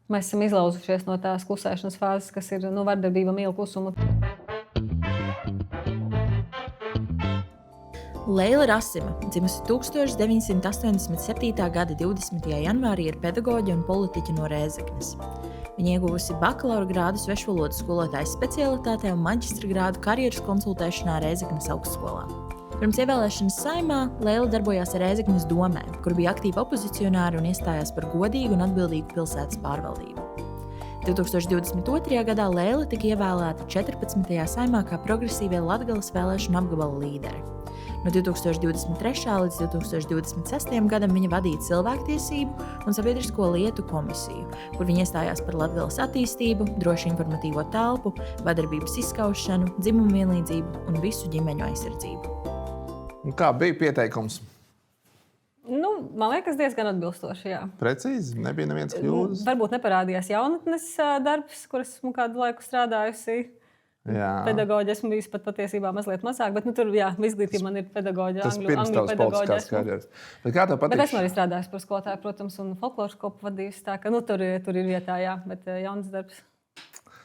Mēs esam izlauzušies no tās klusēšanas fāzes, kas ir vardarbība, mīlu klusumu. Leila Rasima, dzimusi 1987. gada 20. janvārī, ir pedagoģe un politiķe no Rēzeknes. Viņa ieguvusi bakalaura grādu svešvalodu skolotājas specialitātē un maģistra grādu karjeras konsultēšanā Rēzeknes augstskolā. Pirms ievēlēšanas Saeimā Leila darbojās Rēzeknes domē, kur bija aktīva opozicionāra un iestājās par godīgu un atbildīgu pilsētas pārvaldību. 2022. gadā Leila tika ievēlēta 14. Saeimā kā progresīvie Latgales vēlēšanu apgabala līdere. No 2023. līdz 2026. gadam viņa vadīja cilvēktiesību un sabiedrisko lietu komisiju, kur viņa iestājās par Latgales attīstību, drošu informatīvo telpu, vardarbības izskaušanu, dzimumu vienlīdzību un visu ģimeņu aizsardzību. Kā bija pieteikums? Man liekas, diezgan atbilstoši, jā. Precīzi? Nebija nevienas kļūdas? Varbūt neparādījās jaunatnes darbs, kuras esmu kādu laiku strādājusi. Pedagoģi esmu bijusi pat patiesībā mazliet mazāk, bet tur, jā, izglītība man ir pedagoģa, angļu pedagoģa. Bet esmu arī strādājusi par skolotāju, protams, un folkloras kopu vadījusi, tā ka tur ir vietā, jā, bet jaunas darbs.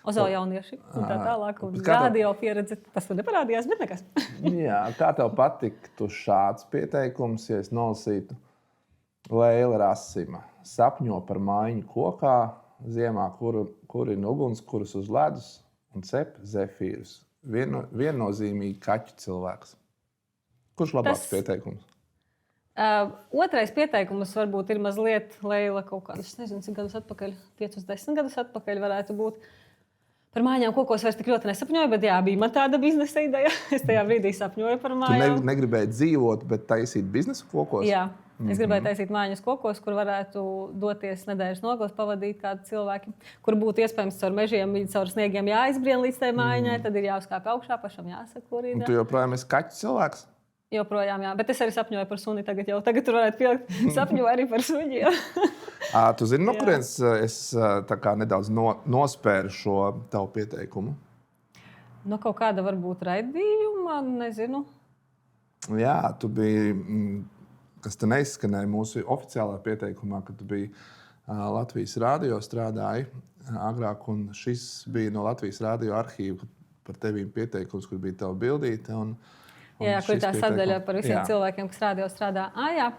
Ozo jaunieši un tā tālāk, un radio pieredze, tas tur neparādījās, bet nekas. Jā, kā tev patiktu šāds pieteikums, ja es nolasītu Leila Rasima sapņo par mājiņu kokā, ziemā kurina uguns, kurus uz ledus un cep zefīrus. Viennozīmīgi kaķu cilvēks. Kurš labāks pieteikums? Otrais pieteikums varbūt ir mazliet Leila kaut kādus, nezinu, cik gadus atpakaļ, 5-10 gadus atpakaļ varētu būt. Par mājām kokos vairs tik ļoti nesapņoju, bet jā, bija man tāda biznesa ideja. Es tajā brīdī sapņoju par mājām. Tu negribēji dzīvot, bet taisīt biznesu kokos? Jā, es gribēju taisīt mājas kokos, kur varētu doties nedēļas nogales pavadīt kādi cilvēki, kur būtu iespējams caur mežiem, caur sniegiem jāizbrien līdz tai mājiņai, tad ir jāuzkāp augšā, pašam jāsaka, kur ir. Un tu joprojām esi kaķu cilvēks? Joprojām, jā. Bet es arī sapņoju par suni tagad tur varētu pielikt. Sapņoju arī par suņi. Tu zini, no kurienes es tā kā nedaudz nospēru šo tavu pieteikumu? No kaut kāda varbūt raidījuma, nezinu. Jā, tu biji, kas te neizskanēja mūsu oficiālā pieteikumā, kad tu biji Latvijas radio strādāji agrāk, un šis bija no Latvijas radio arhīva par tevīm pieteikums, kur bija tava bildīte. Jā, kur ir tā sadaļa par visiem cilvēkiem, kas radio strādā. Jā.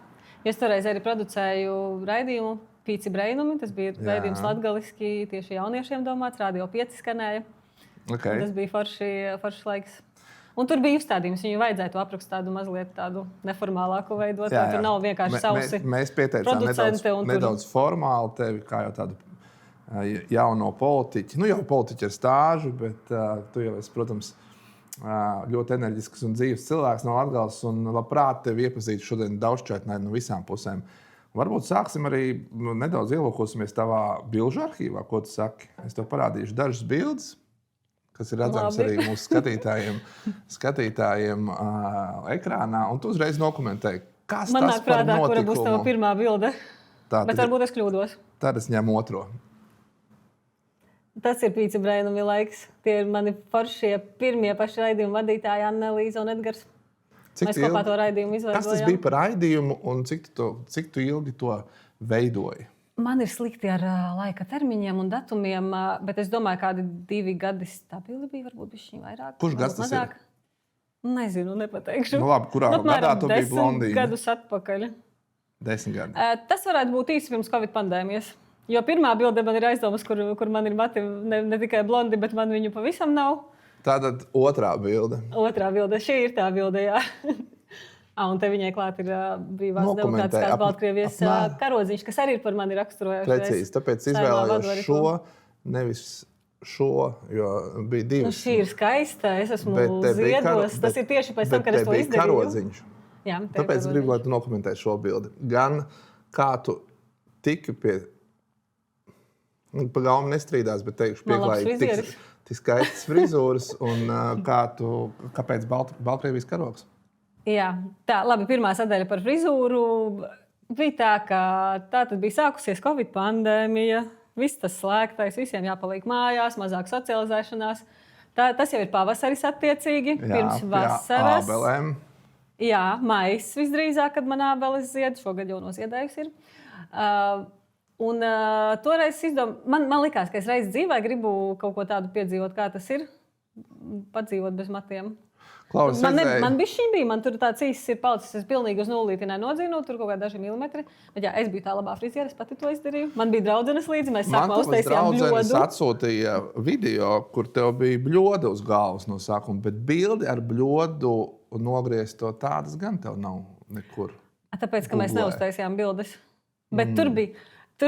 Es toreiz arī producēju raidījumu Pīci Breinumi. Tas bija raidījums latgaliski tieši jauniešiem domāts. Radio 5 skanēja. Okay. Tas bija foršs laiks. Un tur bija uzstādījums. Viņu vajadzēja to aprakst tādu mazliet tādu neformālāku veidot. Tur nav vienkārši sausi mēs pieteicām nedaudz formāli tevi, kā jau tādu jauno politiķi. Jau politiķi ar stāžu, bet tu jau esi, protams, ļoti enerģisks un dzīves cilvēks no Latgales un labprāt tevi iepazītu šodien daudzšķaitnēji no visām pusēm. Varbūt sāksim arī nedaudz ielūkosimies tavā bilžu arhīvā, ko tu saki. Es tev parādīšu dažas bildes, kas ir redzams arī mūsu skatītājiem ekrānā, un tu uzreiz nokomentēji, kas man tas par prātā, notikumu. Kura būs tava pirmā bilde, bet varbūt es kļūdos. Tad es ņemu otro. Tas ir Pīci Breinumi laiks. Tie ir mani foršie pirmie paši raidījumu vadītāji Anna Līza un Edgars. Mēs kopā to raidījumu izveidojām. Kas tas bija par raidījumu un cik tu ilgi to veidoji? Man ir slikti ar laika termiņiem un datumiem, bet es domāju, kādi 2 gadi stabili bija, varbūt bišķiņ vairāk. Kurš gads tas ir? Nezinu, nepateikšu. Labi, kurā gadā tu biji blondīne? 10 gadus atpakaļ. 10 gadi. Tas varētu būt īsi pirms Covid pandēmijas. Jo pirmā bilde man ir aizdomas, kur man ir mati ne tikai blondi, bet man viņu pavisam nav. Tātad otrā bilde. Otrā bilde. Šī ir tā bilde, jā. Un te viņai klāt ir brīvās demokrātiskās Baltkrievijas karodziņš, kas arī par mani raksturojuši. Precīzi, tāpēc izvēlējos šo, nevis šo, jo bija divas. Šī ir skaista, es esmu ziedos. Tas ir tieši pēc tam, kad es to izdarīju. Karodziņš. Jā, tāpēc gribu, lai tu nokomentē šo bildi. Gan kā tu tiki pie... Pa galvu nestrīdās, bet teikšu pieklājīgi tik skaistas frizūras un kāpēc Baltkrievijas karogs? Jā, tā, labi, pirmā sadaļa par frizūru bija tā, ka tā tad bija sākusies Covid pandēmija, viss tas slēgtais, visiem jāpaliek mājās, mazāk socializēšanās. Tas jau ir pavasaris attiecīgi, pirms vasaras. Ābelēm. Jā, mais visdrīzāk, kad man ābeles zied, šogad jau noziedējusi ir. Un toreiz man likās, ka es reiz dzīvē gribu kaut ko tādu piedzīvot, kā tas ir. Padzīvot bez matiem. Klaus, man bija, man tur tāds īsts ir palicis. Es pilnīgi uz nulīti nenodzīnu, tur kaut kā daži milimetri. Bet jā, es biju tā labā friziera, es pati to izdarīju. Man bija draudzenes līdzi, mēs sākumā uztaisījām bļodu. Man atsūtīja video, kur tev bija bļoda uz galvas no sākuma, bet bildi ar bļodu nogriezt to tādas gan tev nav nekur. Tāpēc, ka mēs neuztaisījām bildes. Bet tur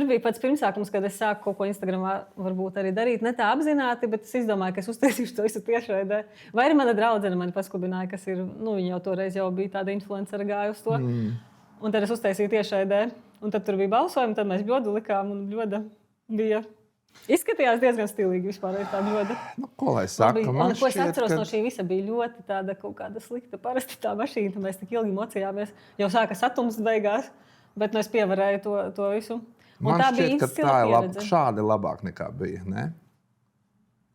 bija pats pirmsākums, kad es sāku kaut ko Instagramā varbūt arī darīt. Ne tā apzināti, bet es izdomāju, ka es uztaisīšu to visu tiešraidē. Vai arī mana draudzene mani paskubināja, kas ir, viņa jau toreiz bija tāda influencera gāja uz to. Un tad es uztaisīju tiešraidē. Un tad tur bija balsojumi, tad mēs bļodu likām un bļoda bija. Izskatījās diezgan stilīgi vispār tā bļoda. Ko lai saka? Ko es atceros no šī visa bija ļoti tāda kaut kāda slikta. Parasti tā mašīna, mēs tik ilgi mocījāmies. Jau sāka satumst beigās, bet es pievarēju to visu. Man šķiet, ka tā ir šādi labāk nekā bija, ne?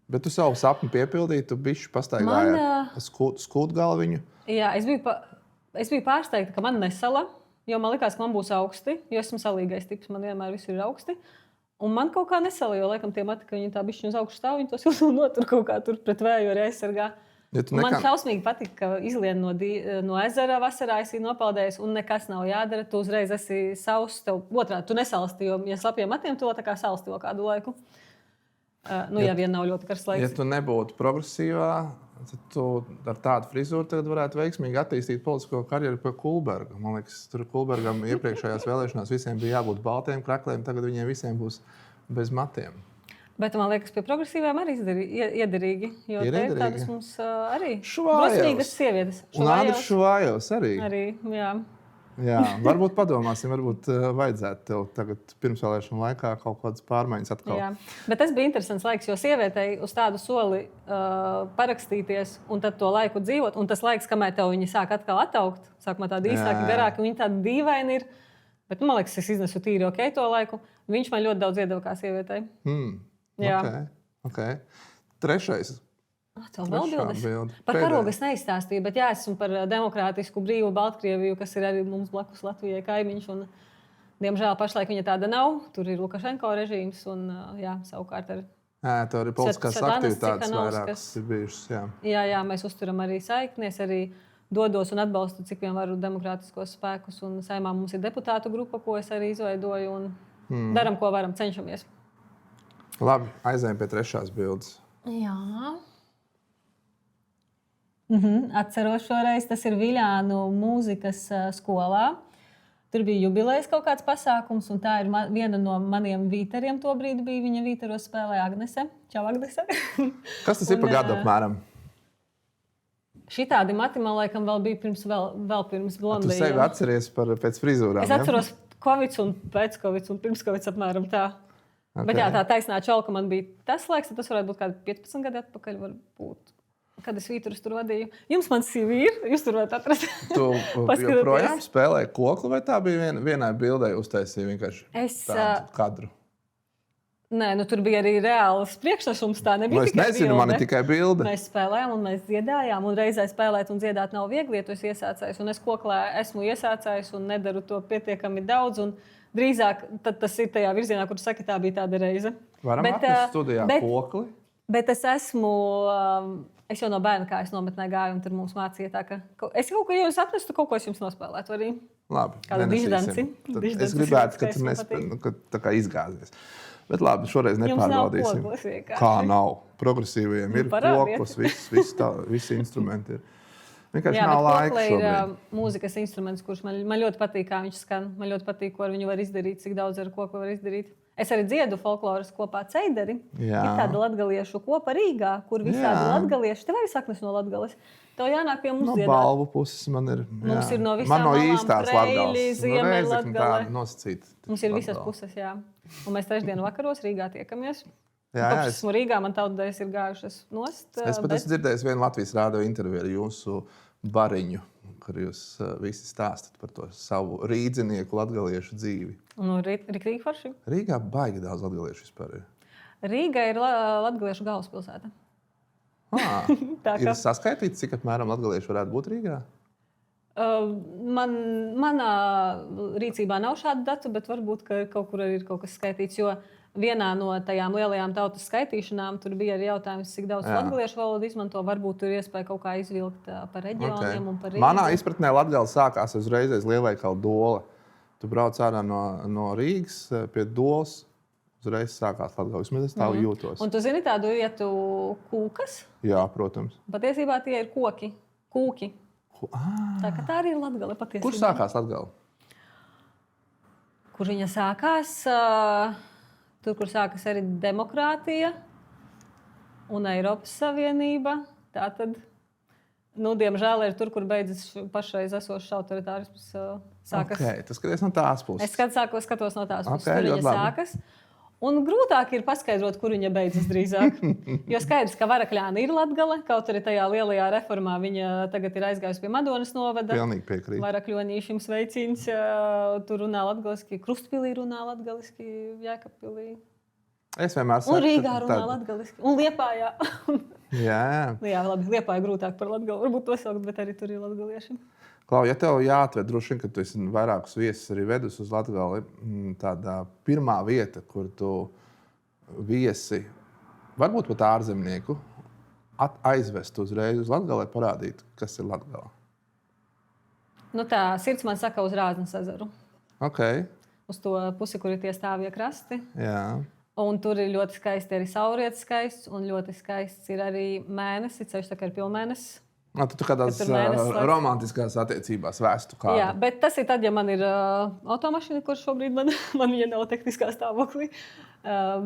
Bet tu savu sapni piepildīji, tu bišķi pastaigāji ar skūtu galviņu. Jā, es biju pārsteigta, ka man nesala, jo man likās, ka man būs augsti, jo esmu salīgais tips, man vienmēr viss ir augsti. Un man kaut kā nesala, jo laikam tie mati, ka viņi tā bišķi uz augšu stāv, viņi tos jau notur kaut kā tur pret vēju arī aizsargā. Ja man šausmīgi patīk, ka izlien no ezera vasarā esi nopeldējis un nekas nav jādara. Tu uzreiz esi sauss, tev otrādi tu nesalsti, jo, ja slapjiem matiem, tu tā kā salsti vēl kādu laiku. Ja vien nav ļoti karsts laiks. Ja tu nebūtu progresīvā, tad tu ar tādu frizūru tagad varētu veiksmīgi attīstīt politisko karjeru pie Kulberga. Man liekas, tur Kulbergam iepriekšējās vēlēšanās visiem bija jābūt baltiem krakliem, tagad viņiem visiem būs bez matiem. Bet man liekas, pie progresīvām arī iederīgi, jo te ir tādas mums arī drosmīgas sievietes. Un Andris Šuvājovs arī. Jā, varbūt padomāsim, varbūt vajadzētu tev tagad pirmsvēlēšanu laikā kaut kādas pārmaiņas atkal. Jā, bet tas bija interesants laiks, jo sievietei uz tādu soli parakstīties un tad to laiku dzīvot, un tas laiks, kamēr tev viņi sāk atkal attaukt, sākumā tādi īsāki, garāki, viņi tādi dīvaini ir. Bet man liekas, es iznesu tīri to laiku. Viņš man ļoti daudz iedeva kā sievietei. Okay. Trešais. Tev vēl bildes? Par karogu es neizstāstīju, bet esmu par demokrātisku brīvu Baltkrieviju, kas ir arī mums blakus Latvijai kaimiņš. Un, diemžēl pašlaik viņa tāda nav. Tur ir Lukašenko režīms un savukārt ar... Tur ir politiskās aktivitātes vairākas ir bijušas. Jā, mēs uzturam arī saiknes, arī dodos un atbalstu, cik vien varu demokrātiskos spēkus. Un saimā mums ir deputātu grupa, ko es arī izveidoju un daram, ko varam, cenšamies. Labi, aizējām pie trešās bildes. Jā. Atceros šoreiz, tas ir Viļānu mūzikas skolā. Tur bija jubilejas kaut kāds pasākums, un tā ir viena no maniem vīteriem. Tobrīd bija viņa vīteros spēlē Agnese. Čau, Agnese. Kas tas ir par gadu apmēram? Šitādi mati, man laikam, vēl bija vēl pirms blondējiem. Tu sevi atceries pēc frizūrām? Es atceros Covids un pēc Covids un pirms Covids apmēram tā. Okay. Bet jā, tā taisnā čalka man bija tas laiks, tas varētu būt kādi 15 gadi atpakaļ, varbūt, kad es vīturus tur vadīju. Jums mans CV ir, jūs tur varat atrast. Tu joprojām spēlēji kokli, vai tā bija vienai bildei uztaisīja vienkārši tādu kadru? Nē, tur bija arī reāls priekšnesums, tā nebija tikai bilde. Es nezinu, man ir tikai bilde. Mēs spēlējām un mēs dziedājām, un reizē spēlēt un dziedāt nav viegli, ja tu esi iesācējs. Un es koklē esmu iesācējs un nedaru to pietiekami daudz. Un drīzāk tas ir tajā virzienā, kur tu saki, tā bija tāda reize. Varam atnest studijā kokli? Bet es jau no bērna kājas nometnē gāju, un tur mums mācīja tā, ka es kaut ko jūs atnestu, kaut ko es jums nospēlētu arī. Labi, kādu diždanci. Es gribētu, ka tu tā kā izgāzies. Bet labi, šoreiz nepārbaudīsim. Kā nav? Progresīvajiem ir koklis, visi instrumenti ir. Vienkārši nav laika šobrīd. Jā, bet ir mūzikas instruments, kurš man ļoti patīk, kā viņš skan. Man ļoti patīk, ko ar viņu var izdarīt, cik daudz ar koku var izdarīt. Es arī dziedu folkloras kopā Ceideri. Jā. Ir tāda latgaliešu kopa Rīgā, kur visādi latgalieši. Tev arī saknes no Latgales. Tev jānāk pie mums dziedāt. No Balvu puses man ir. Mums ir no visām īstās Latgales. Nosacīt. Mums ir visas puses, jā. Un mēs trešdienu vakaros Rīgā tiekamies. Jā, esmu Rīgā, man tautdēļ ir gājušas nost. Es pat esmu dzirdējis vienu Latvijas rādio interviju ar jūsu bariņu, kur jūs visi stāstat par to savu rīdzinieku latgaliešu dzīvi. Nu, Rīga forši? Rīgā baigi daudz latgaliešu vispār ir. Rīga ir latgaliešu galvaspilsēta. Ir saskaitīts, cik apmēram latgaliešu varētu būt Rīgā? Manā rīcībā nav šādu datu, bet varbūt kaut kur arī ir kaut kas skaitīts. Jo vienā no tajām lielajām tautas skaitīšanām tur bija arī jautājums, cik daudz latgaliešu valodu izmanto. Varbūt tur ir iespēja kaut kā izvilkt par reģioniem un par Rīgu. Manā izpratnē Latgale sākās uzreiz aiz Lielveikala Dola. Tu brauc ārā no Rīgas pie Dolas. Uzreiz sākās Latgale. Es tā jūtos. Un tu zini tādu vietu Kūkas? Jā, protams. Patiesībā tie ir koki. Kūki. Tā arī ir Latgale patiesībā. Kur sākās Latgale? Kur viņa sākās? Tur, kur sākas arī demokrātija un Eiropas Savienība. Tātad, diemžēl, ir tur, kur beidzas pašreiz esošs autoritārisms. Sākas. Okay, tas skaties no tās puses. Es skatos no tās puses, kur viņa sākas. Un grūtāk ir paskaidrot, kur viņa beidzas drīzāk. Jo skaidrs, ka Varakļāna ir Latgale, kaut arī tajā lielajā reformā viņa tagad ir aizgājusi pie Madonas novada. Pilnīgi piekrīt. Varakļonīšiem sveiciens, tur runā latgaliski, Krustpilī runā latgaliski, Jēkabpilī. Es vienmēr saku. Un Rīgā runā latgaliski. Un Liepājā. Jā, labi, Liepāja grūtāk par Latgali. Varbūt to saukt, bet arī tur ir latgalieši. Klau, ja tev jāatved, droši vien, ka tu esi vairākus viesus arī vedus uz Latgali, tādā pirmā vieta, kur tu viesi, varbūt pat ārzemnieku, aizvest uzreiz uz Latgali, parādīt, kas ir Latgala. Tā sirds man saka uz Rāznas ezeru. Okay. Uz to pusi, kur ir tie stāvie krasti. Jā. Un tur ir ļoti skaisti arī saulrietis skaists, un ļoti skaists ir arī mēnesis, ceļš tā kā ir pilnmēnesis. Tu kādās romantiskās attiecībās vēstu kādu. Jā, bet tas ir tad, ja man ir automašīna, kur šobrīd man viņa nav tehniskā stāvoklī.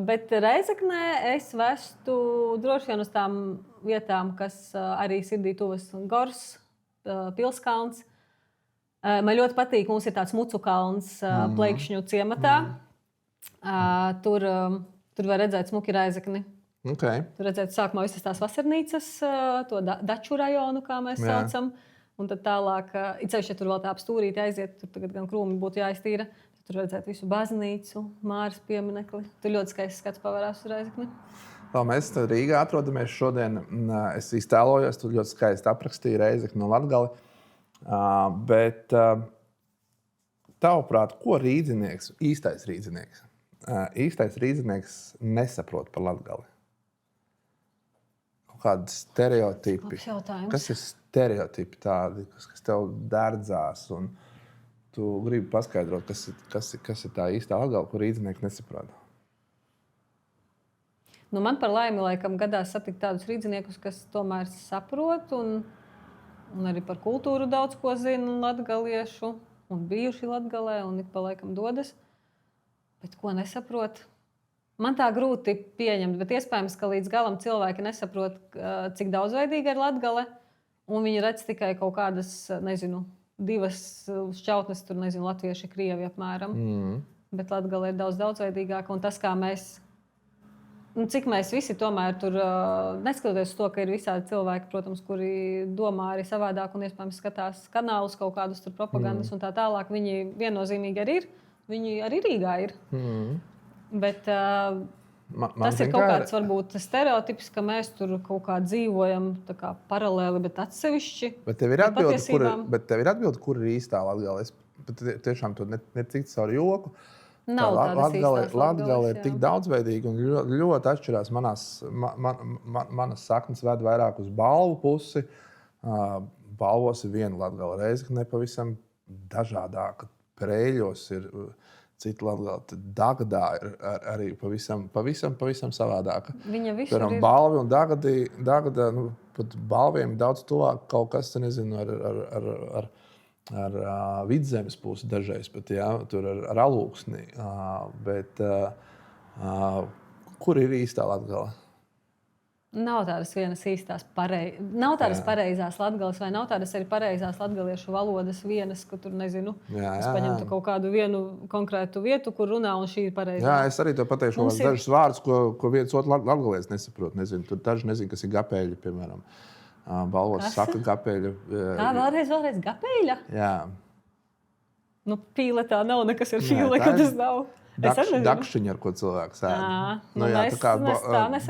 Bet Reizeknē es vestu droši vien uz tām vietām, kas arī sirdī tuvas Gors, Pilskalns. Man ļoti patīk, mums ir tāds Mucu kalns Pleikšņu ciematā. Tur var redzēt smuki Reizekni. Okay. Tur redzēt, sākumā visas tās vasarnīcas, to Daču rajonu, kā mēs saucam. Un tad tālāk, ceļš, ja tur vēl tā ap stūrīti aiziet, tur tagad gan krūmi būtu jāiztīra. Tur redzēt visu baznīcu, Māras pieminekli. Tur ļoti skaists skats pavērās uz Reizekni. Mēs Rīgā atrodamies šodien. Es iztēlojos, tu ļoti skaisti aprakstīji Reizekni un Latgali. Bet tavuprāt, ko īstais rīdzinieks nesaprot par Latgali? Kādi stereotipi? Kas ir stereotipi tādi, kas tev dārdzās? Un tu gribi paskaidrot, kas ir tā īstā Latgale, ko rīdzinieki nesaprot? Man par laimi laikam gadās satikt tādus rīdziniekus, kas tomēr saprot un arī par kultūru daudz ko zina latgaliešu un bijuši Latgalē un ik pa laikam dodas. Bet ko nesaprot? Man tā grūti pieņemt, bet iespējams, ka līdz galam cilvēki nesaprot, cik daudzveidīga ir Latgale. Un viņi redz tikai kaut kādas, divas šķautnes, tur, latvieši, krievi apmēram. Bet Latgale ir daudzveidīgāka. Un tas, kā mēs, cik mēs visi tomēr tur, neskatoties uz to, ka ir visādi cilvēki, protams, kuri domā arī savādāk un iespējams skatās kanālus, kaut kādus tur propagandas un tā tālāk, viņi viennozīmīgi arī ir. Viņi arī Rīgā ir. Bet tas ir kaut kāds varbūt stereotips, ka mēs tur kaut kā dzīvojam tā kā paralēli, bet atsevišķi. Bet tev ir atbilde, kur ir īstā Latgale. Es tiešām to netikt caur joku. Latgale ir tik daudzveidīga un ļoti atšķirās. Manas saknes ved vairāk uz Balvu pusi. Balvos ir viena Latgale, Reizekne pavisam dažādāka. Preļos ir cita Latgale. Dagdā ir arī pavisam savādāka. Viņa visur ir. Balvi un Dagda, pat Balviem ir daudz tuvāk kaut kas, ar Vidzemes pusi dažreiz pat, jā, tur ar Alūksni. Bet kur ir īstā Latgale? Nav tādas vienas īstās nav tādas pareizās latgales, vai nav tādas arī pareizās latgaliešu valodas vienas, ka tur, es paņemtu kaut kādu vienu konkrētu vietu, kur runā, un šī ir pareizā. Jā, es arī to pateikšu, dažus vārdus, ko viens otru latgalietis nesaprot. Tur daži nezinu, kas ir gapeļi, piemēram. Balvos saka gapeļa. Tā, vēlreiz gapeļa? Jā. Pīle tā nav, nekas ir pīle, ka tas nav. Dakšiņa, ar ko cilvēks ēd.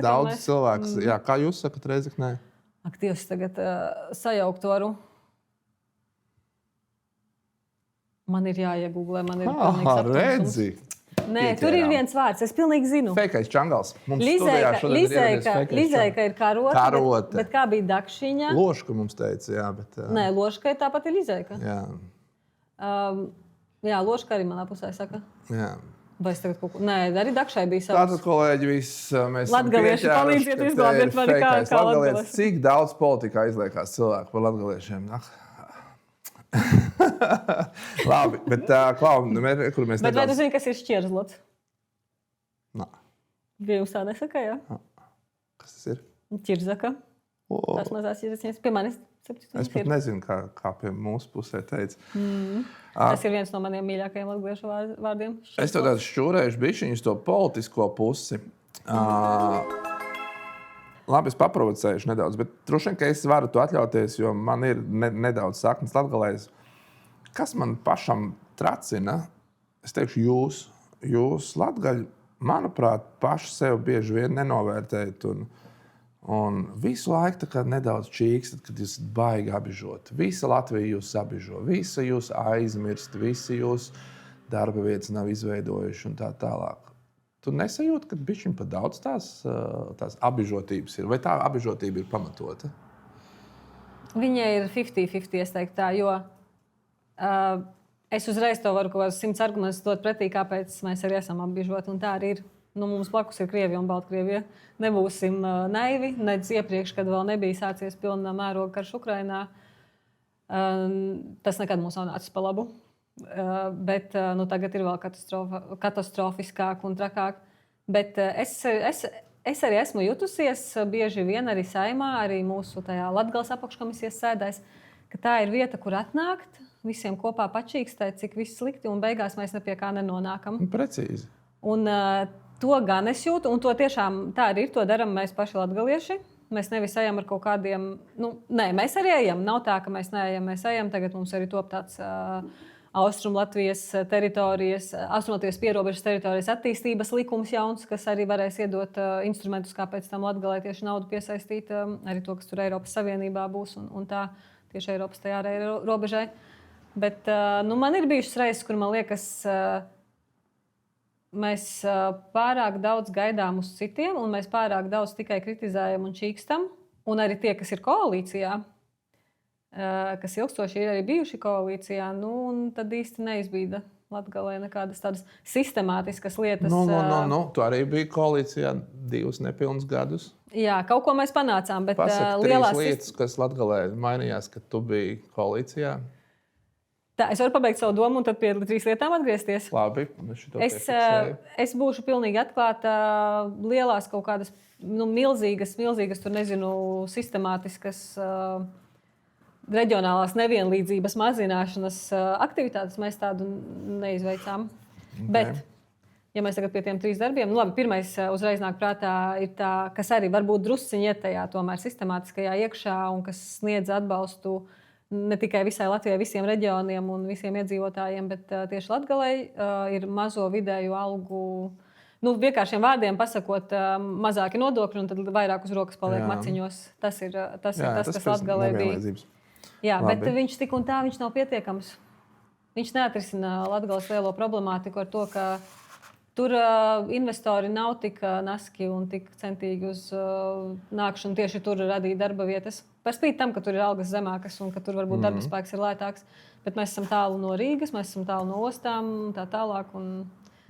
Daudz cilvēks. Jā, kā jūs sakat Reizeknē? Ak, Dievs, tagad sajaukt varu. Man ir jāiegūglē, man ir pilnīgs aptvērums. Redzi! Nē, tur ir viens vārds, es pilnīgi zinu. Feikais čangals. Lizēka ir karote. Bet kā bija dakšiņa? Loška mums teica, jā. Bet, Nē, loška ir tāpat ir lizēka. Jā. Jā, loška arī manā pusē saka. Jā. Vai es tagad kaut ko... Nē, arī dakšai bija savs. Tātad, kolēģi, mēs latgalieši palīdziet izglābiet mani kā latgalieši. Cik daudz politikā izliekās cilvēku par latgaliešiem? Labi, bet Klau, kur mēs Bet vai tu zini, kas ir šķierzlots? Nā. Bija jums tā nesaka, jā? Kas tas ir? Ķirzaka. Tās mazās ķirzaciņas. Pie manis. Es pat nezinu, kā pie mūsu pusē teica. Tas ir viens no maniem mīļākajiem latgaliešu vārdiem. Es to tādu šķūrējuši bišķiņus to politisko pusi. Labi, es paprovocējuši nedaudz, bet droši vien, ka es varu to atļauties, jo man ir nedaudz saknes latgalēs. Kas man pašam tracina, es teikšu jūs latgaļi, manuprāt, paši sev bieži vien nenovērtējat un visu laiku tā kā nedaudz čīkstat, kad jūs baigi abižot. Visa Latvija jūs abižo, visa jūs aizmirst, visi jūs darba vietas nav izveidojuši un tā tālāk. Tu nesajūti, ka bišķiņ pa daudz tās abižotības ir? Vai tā abižotība ir pamatota? Viņa ir 50-50, es teiktu tā, jo es uzreiz to varu kaut kādus 100 argumentus dot pretī, kāpēc mēs arī esam abižoti, un tā arī ir. Nu, mums blakus ir Krievija un Baltkrievija. Nebūsim naivi, nedz iepriekš, kad vēl nebija sācies pilna mēroga karš Ukrainā. Tas nekad mums nav nācis pa labu. Bet tagad ir vēl katastrofiskāk un trakāk. Bet es arī esmu jutusies bieži vien arī Saeimā, arī mūsu tajā Latgales apakškomisijas sēdēs, ka tā ir vieta, kur atnākt, visiem kopā pačīkstēt, cik viss slikti, un beigās mēs ne pie kā nenonākam. Precīzi. Un to gan es jūtu, un to tiešām tā arī ir, to daram mēs paši latgalieši. Mēs nevis ejam ar kaut kādiem, nē, mēs arī ejam, nav tā, ka mēs neejam, mēs ejam, tagad mums arī top tāds Austrum Latvijas teritorijas, Austrum Latvijas pierobežas teritorijas attīstības likums jauns, kas arī varēs iedot instrumentus, kā pēc tam Latgalē tieši naudu piesaistīt, arī to, kas tur Eiropas Savienībā būs un tā tieši Eiropas tajā robežai. Bet man ir bijušas reizes, kur man liekas, mēs pārāk daudz gaidām uz citiem, un mēs pārāk daudz tikai kritizējam un čīkstam. Un arī tie, kas ir koalīcijā, kas ilgstoši ir arī bijuši koalīcijā, un tad īsti neizbīda Latgalē nekādas tādas sistemātiskas lietas. Tu arī biji koalīcijā 2 nepilnus gadus. Jā, kaut ko mēs panācām, bet Pasaka, 3 lietas, kas Latgalē mainījās, kad tu biji koalīcijā. Tā, es varu pabeigt savu domu un tad pie 3 lietām atgriezties. Labi, es būšu pilnīgi atklāta. Lielās kaut kādas milzīgas, tur nezinu, sistemātiskas reģionālās nevienlīdzības mazināšanas aktivitātes mēs tādu neizveicām. Okay. Bet, ja mēs tagad pie tiem 3 darbiem, labi, pirmais uzreiz nāk prātā ir tā, kas arī varbūt drusciņi iet tajā tomēr sistemātiskajā iekšā un kas sniedz atbalstu ne tikai visai Latvijai, visiem reģioniem un visiem iedzīvotājiem, bet tieši Latgalei ir mazo vidēju algu, vienkāršiem vārdiem pasakot, mazāki nodokļi un tad vairāk uz rokas paliek maciņos. Tas ir tas, kas Latgalei bija. Jā, labi. Bet viņš tik un tā viņš nav pietiekams. Viņš neatrisina Latgales lielo problemātiku ar to, ka tur investori nav tik naski un tik centīgi uz nākšanu tieši tur radīt darba vietas. Par spīti tam, ka tur ir algas zemākas un ka tur varbūt darba spēks ir lētāks. Bet mēs esam tālu no Rīgas, mēs esam tālu no ostām un tā tālāk.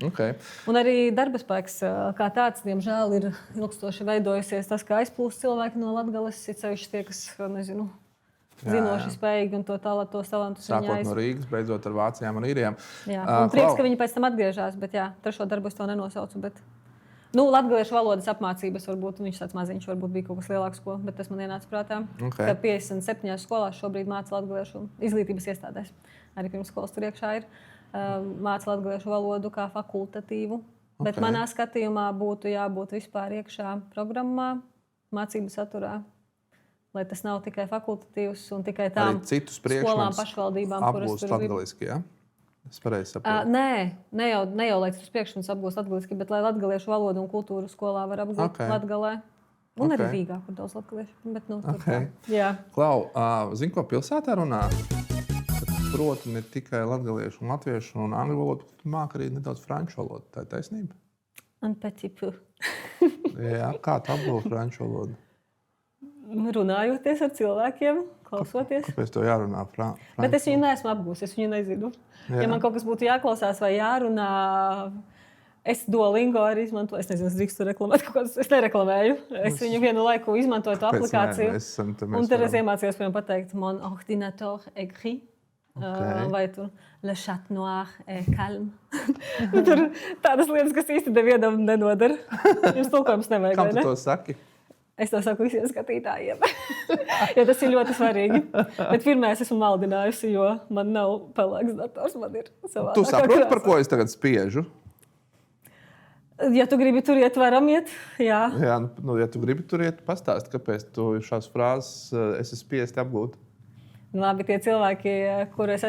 Okay. Un arī darba spēks kā tāds, diemžēl, ir ilgstoši veidojusies tas, kā aizplūst cilvēki no Latgales, ir sevišķi tie, kas, nezinu, zinoši, spējīgi un to talantus sākot no Rīgas, beidzot ar Vācijām un Īrijām. Jā, un prieks, ka viņi pēc tam atgriežās, bet jā, trešo darbu es to nenosaucu, bet latgaliešu valodas apmācības varbūt, viņš tāds maziņš, varbūt bija kaut kas lielāks, bet tas man ienāca prātā. Okay. Ka 57 skolās šobrīd māca latgaliešu izglītības iestādēs. Arī pirms skolas tur iekšā ir māca latgaliešu valodu kā fakultatīvu. Okay. Bet manā skatījumā būtu jābūt vispār iekšā programmā, mācību saturā. Lai tas nav tikai fakultatīvs un tikai tām skolām, pašvaldībām, kuras tur latgaliski, ja? Es pareizi saprotu. Ne jau lai citus priekšmetus apgūst latgaliski, bet lai latgaliešu valodu un kultūru skolā var apgūt Latgalē. Un arī Rīgā, kur daudz latgaliešu. Bet, Jā. Klau, zini, ko pilsētā runā? proti ne tikai latgaliešu un latviešu un angļu valodu, bet tu māki arī nedaudz franču valodu. Tā ir taisnība? Un petit peu. Jā, kā tu apgūsi franču valodu? Runājoties ar cilvēkiem, klausoties. Kāpēc to jārunā franču? Bet es viņu neesmu apgūsis, es viņu nezinu. Jā. Ja man kaut kas būtu jāklausās vai jārunā, es Duolingo arī izmantoju. Es nezinu, es drīkstu reklamēt kaut kādus, es nereklamēju. Es viņu vienu laiku izmantoju to aplikāciju. Un tad es iemācījos viņam pateikt, mon ordinateur écrit. Okay. Vai tur le chat noir calme. Tur tādas lietas, kas īsti nevienam nenodara. Jums tulkojums nevajag, vai ne? Kam tu to saki? Es to saku visiem skatītājiem, jo tas ir ļoti svarīgi. Bet pirmā es esmu maldinājusi, jo man nav pelēks dators, man ir savādākā krāsā. Tu saproti, par ko es tagad spiežu? Ja tu gribi tur iet, varam iet, jā. Jā, ja tu gribi tur iet, pastāst, kāpēc tu šās frāzes esi spiesti apgūt. Labi, tie cilvēki, kur es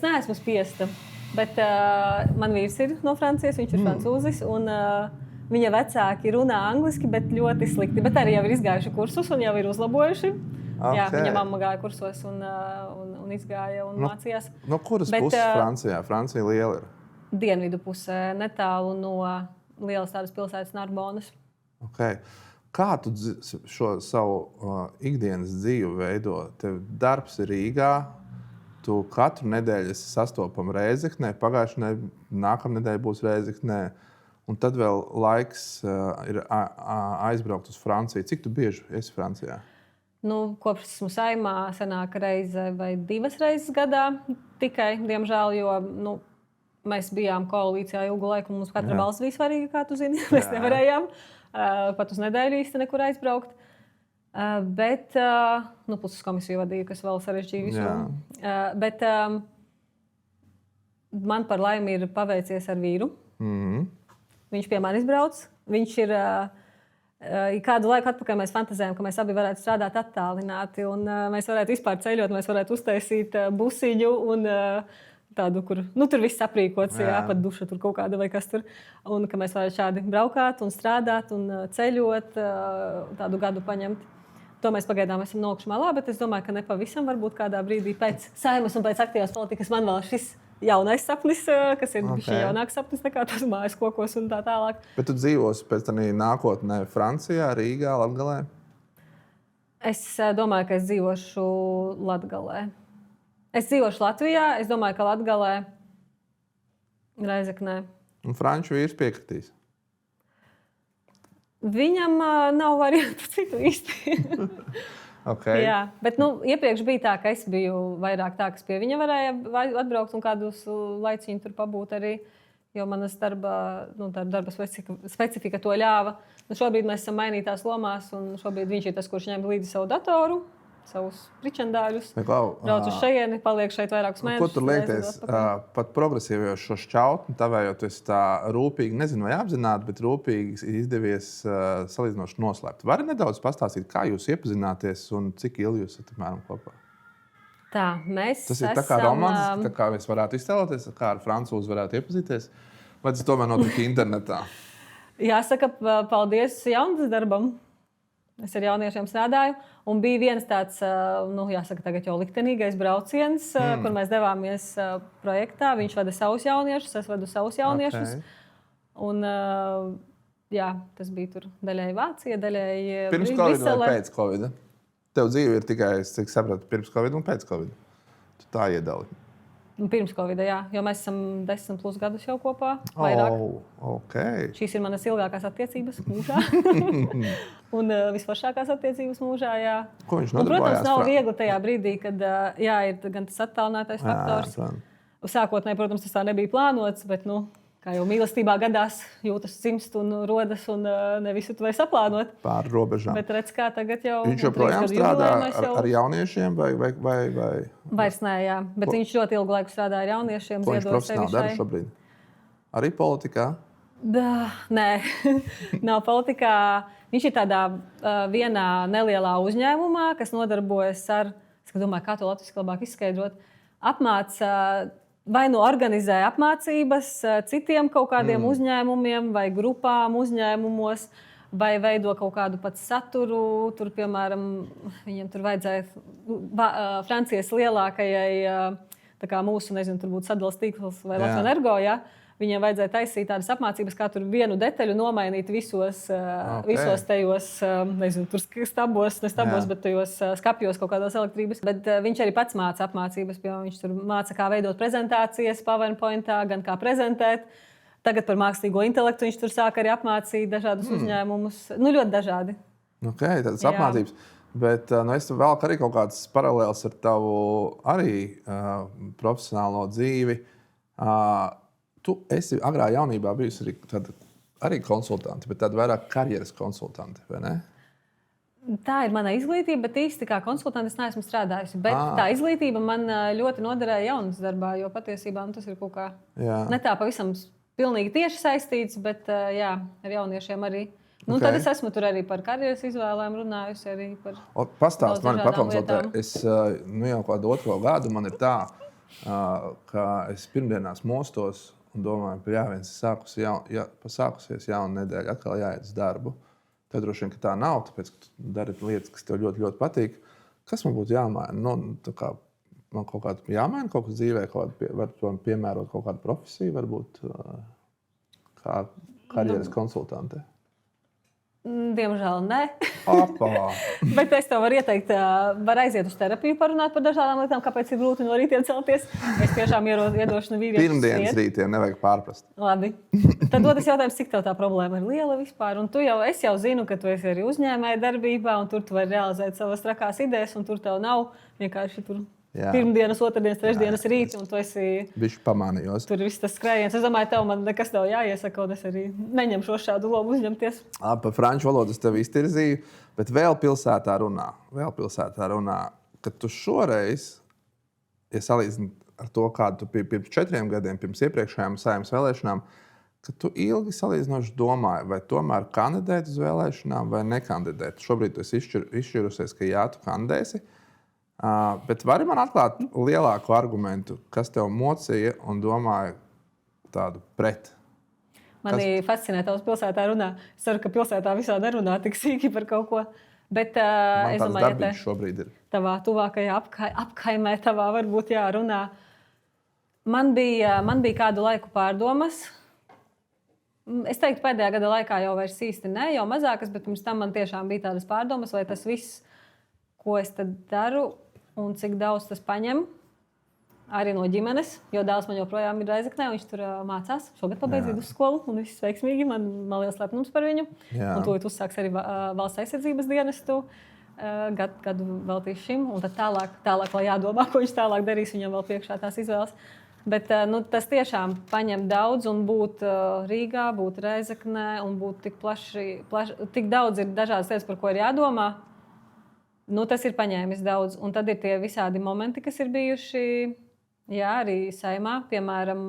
neesmu spiesta, bet man vīrs ir no Francijas, viņš ir francūzis, un viņa vecāki runā angliski, bet ļoti slikti. Bet arī jau ir izgājuši kursus un jau ir uzlabojuši. Okay. Jā, viņa mamma gāja kursos un izgāja un mācījās. No kuras puses Francijā? Francija liela ir? Dienvidu pusē, netālu no lielas tādas pilsētas Narbonas. Okay. Kā tu šo savu ikdienas dzīvi veido? Tev darbs ir Rīgā, tu katru nedēļu esi sastopama Rēzeknē, pagājušajā nākamā nedēļa būs Rēzeknē. Un tad vēl laiks ir aizbraukt uz Franciju. Cik tu bieži esi Francijā? Kopš esmu saimā, sanāk reize vai 2 reizes gadā tikai, diemžēl, jo mēs bijām koalīcijā ilgu laiku. Mums katra balss bija svarīga, kā tu zini. Mēs nevarējām pat uz nedēļu īsti nekur aizbraukt. Bet puses komisiju vadīju, kas vēl sarežģīja visu. Bet man par laimi ir paveicies ar vīru. Viņš pie manis brauc. Viņš ir kādu laiku atpakaļ mēs fantazējām, ka mēs abi varētu strādāt attālināti. Un mēs varētu vispār ceļot, mēs varētu uztaisīt busiņu un tādu, kur tur viss aprīkots, pat duša tur kaut kāda vai kas tur. Un ka mēs varētu šādi braukāt un strādāt un ceļot, tādu gadu paņemt. To mēs pagaidām esam nolikuši malā, bet es domāju, ka nepavisam varbūt kādā brīdī pēc saimas un pēc aktīvās politikas man vēl šis jaunais sapnis, kas ir šī jaunāks sapnis nekā tas mājas kokos un tā tālāk. Bet tu dzīvosi pēc tam nākotnē Francijā, Rīgā, Latgalē? Es domāju, ka es dzīvošu Latgalē. Es dzīvošu Latvijā, es domāju, ka Latgalē, Rēzeknē. Un franču vīrs piekritīs? Viņam nav variantu citu īsti. Okay. Jā, bet iepriekš bija tā, ka es biju vairāk tā, kas pie viņa varēja atbraukt un kādus laiciņu tur pabūt arī, jo manas darba specifika to ļāva. Šobrīd mēs esam mainītās lomās un šobrīd viņš ir tas, kurš ņem līdzi savu datoru, savus pričendāļus, brauc uz šejieni, paliek šeit vairākus mēnešus. Ko tur liekties? Pat progresīvajos šo šķautni, tavējot, tu esi tā rūpīgi, nezinu vai apzināti, bet rūpīgi izdevies salīdzinoši noslēpt. Vari nedaudz pastāstīt, kā jūs iepazināties un cik ilgi jūs esat apmēram kopā? Tā, mēs tas ir tā kā romans, tā kā mēs varētu iztēloties, kā ar francūzi varētu iepazīties, vai tas tomēr notika internetā? Jāsaka, paldies jaunas darbam. Es ar jauniešiem strādāju, un bija viens tāds, jāsaka, tagad jau liktenīgais brauciens, kur mēs devāmies projektā. Viņš vada savus jauniešus, es vadu savus jauniešus. Okay. Un, tas bija tur daļēji Vācija, daļēji pirms Covid vai pēc Covid? Tev dzīve ir tikai, cik sapratu, pirms Covid un pēc Covid. Tu tā iedali. Pirms Covid, jā, jo mēs esam 10+ gadus jau kopā. Vairāk. Okay. Šīs ir manas ilgākās attiecības mūžā. Un visforšākās attiecības mūžā, jā. Ko viņš nodarbojās? Protams, nav viegli tajā brīdī, kad ir gan tas attālinātais faktors. Sākotnēji, protams, tas tā nebija plānots, bet, kā jau mīlestībā gadās, jūtas dzimst un rodas un ne visu tu vari saplānot. Pāri robežām. Bet redz, kā tagad jau... Viņš joprojām strādā ar jauniešiem vai? Vairs nē, jā. Bet viņš ļoti ilgu laiku strādā ar jauniešiem. Ko viņš profesionāli dara šobrīd? Arī politikā? Nē, nav politikā. Viņš ir tādā vienā nelielā uzņēmumā, kas nodarbojas ar, es domāju, kā to latviski labāk izskaidrot, apmāca vai organizē apmācības citiem kaut kādiem uzņēmumiem vai grupām uzņēmumos, vai veido kaut kādu pat saturu. Tur, piemēram, viņam tur vajadzēja Francijas lielākajai tā kā mūsu, nezinu, tur būtu sadales tīkls vai Latvijas Energo, ja? Viņiem vajadzēja taisīt tādas apmācības, kā tur vienu detaļu nomainīt visos tajos, nezinu, tur stabos, bet tajos skapjos kaut kādos elektrības. Bet viņš arī pats māca apmācības, jo viņš tur māca, kā veidot prezentācijas PowerPointā, gan kā prezentēt. Tagad par mākslīgo intelektu viņš tur sāk arī apmācīt dažādus uzņēmumus. Nu, ļoti dažādi. Tādas apmācības. Bet es vēl arī kaut kāds paralēls ar tavu arī profesionālo dzīvi. Tu esi agrā jaunībā bijusi arī konsultanti, bet tāda vairāk karjeras konsultanti, vai ne? Tā ir mana izglītība, bet īsti kā konsultante es neesmu strādājusi. Bet tā izglītība man ļoti noderēja jaunas darbā, jo patiesībā tas ir kaut kā ne tā pavisam pilnīgi tieši saistīts, bet jā, ar jauniešiem arī. Tad es esmu tur arī par karjeras izvēlēm runājusi. Arī par pastāst man pakonsultē. Es jau kādu otro gadu man ir tā, ka es pirmdienās mostos un domāju, ka sākusies jauna nedēļa, atkal jāiet uz darbu. Tad droši vien, ka tā nav, tāpēc, ka tu dari lietas, kas tev ļoti, ļoti patīk. Kas man būtu jāmaina? Man kaut kādā jāmaina kaut kas dzīvē, var piemērot kaut kādu profesiju, varbūt kā karjeras konsultante. Diemžēl nē. Bet es tev varu ieteikt, var aiziet uz terapiju, parunāt par dažādām lietām, kāpēc ir grūti no rītiem celties. Es tiešām iedošu vīriešus. Pirmdienas rītiem nevajag pārprast. Labi. Tad otrs jautājums, cik tev tā problēma ir liela vispār. Un es jau zinu, ka tu esi arī uzņēmēja darbībā, un tur tu vari realizēt savas trakās idejas, un tur tev nav vienkārši tur. Pirmdienas, otrdienas, trešdienas rīti, un tu esi... Bišķi pamanījos. Tur viss tas skrējiens. Es domāju, tev man nekas nav jāiesaka, un es arī neņemšu šādu lomu uzņemties. Pa franču valodu es tev iztirzīju, bet vēl pilsētā runā, ka tu šoreiz, ja salīdzini ar to, kādu tu pirms 4 gadiem, pirms iepriekšējām Saeimas vēlēšanām, ka tu ilgi salīdzinoši domāji, vai tomēr kandidēt uz vēlēšanām vai nekandidēt. Šobrīd tu esi izšķirusies, ka jā, tu kandidēsi. Bet vari man atklāt lielāku argumentu, kas tev mocīja un domāja tādu pret? Mani fascinē tavs pilsētā runā. Es ceru, ka pilsētā visā nerunā tik sīki par kaut ko. Bet man es domāju, ka šobrīd ir. Tavā tuvākajā apkaimē tavā varbūt jārunā. Man bija kādu laiku pārdomas. Es teiktu, pēdējā gada laikā jau vairs īsti ne, jau mazākas, bet pirms tam man tiešām bija tādas pārdomas, vai tas viss, ko es tad daru, un cik daudz tas paņem arī no ģimenes, jo dēls man joprojām ir Reizeknē, viņš tur mācās. Šogad pabeidz vidusskolu, un viss veiksmīgi. Man liels lepnums par viņu. Un tūlīt uzsāks arī valsts aizsardzības dienestu. Gadu veltīšu šim, un tad tālāk vēl jādomā, ko viņš tālāk darīs. Viņam vēl priekšā tās izvēles. Bet tas tiešām paņem daudz, un būt Rīgā, būt Reizeknē, un būt tik plaši, tik daudz ir dažādas lietas, par ko ir jādomā. Tas ir paņēmis daudz. Un tad ir tie visādi momenti, kas ir bijuši arī Saeimā. Piemēram,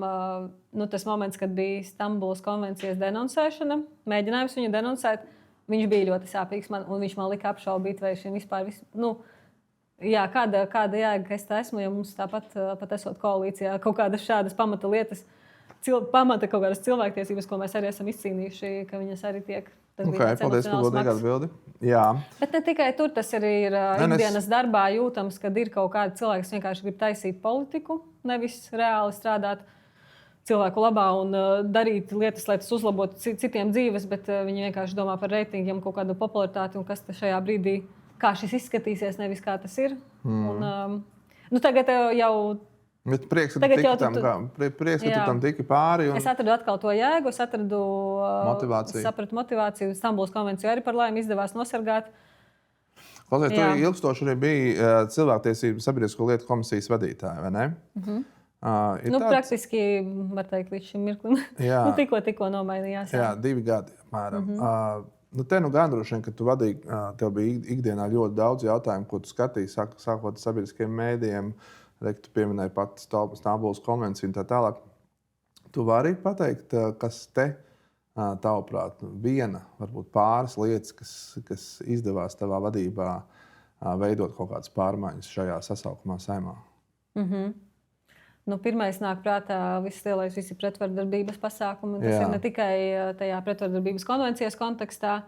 tas moments, kad bija Stambulas konvencijas denonsēšana, mēģinājums viņu denoncēt, viņš bija ļoti sāpīgs man, un viņš man lika apšaubīt, vai šim vispār kāda jēga, ka es tā esmu, ja mums tāpat esot koalīcijā kaut kādas šādas pamata lietas, pamata kaut kādas cilvēktiesības, ko mēs arī esam izcīnījuši, ka viņas arī tiek. Paldies par godīgu atbildi. Jā. Bet ne tikai tur, tas arī ir ikdienas darbā jūtams, kad ir kaut kādi cilvēki, kas vienkārši grib taisīt politiku, nevis reāli strādāt cilvēku labā un darīt lietas, lai tas uzlabotu citiem dzīves, bet viņi vienkārši domā par reitingiem, kaut kādu popularitāti un kas šajā brīdī, kā šis izskatīsies, nevis kā tas ir. Un, tagad jau... Bet prieks, ka tu tam tiki pāri. Es atradu atkal to jēgu, es atradu motivāciju. Sapratu motivāciju. Stambulas konvenciju arī par laimi izdevās nosargāt. Klausies, tu ilgstoši arī biji cilvēktiesību sabiedrisko lietu komisijas vadītāja, vai ne? Praktiski, var teikt, līdz šim mirklim. Tikko nomainījās. Jā, 2 gadi apmēram. Te gan droši vien, ka tu vadīji, tev bija ikdienā ļoti daudz jautājumu, ko tu skatīji, sākot ar sabiedriskiem mēdījiem. Tu pieminēji pat Stambulas konvenciju un tā tālāk. Tu vari pateikt, kas te, tavuprāt, viena, varbūt pāris lietas, kas izdevās tavā vadībā veidot kaut kādas pārmaiņas šajā sasaukumā Saeimā? Pirmais nāk prātā visi pretvardarbības pasākumi. Tas ir ne tikai tajā pretvardarbības konvencijas kontekstā,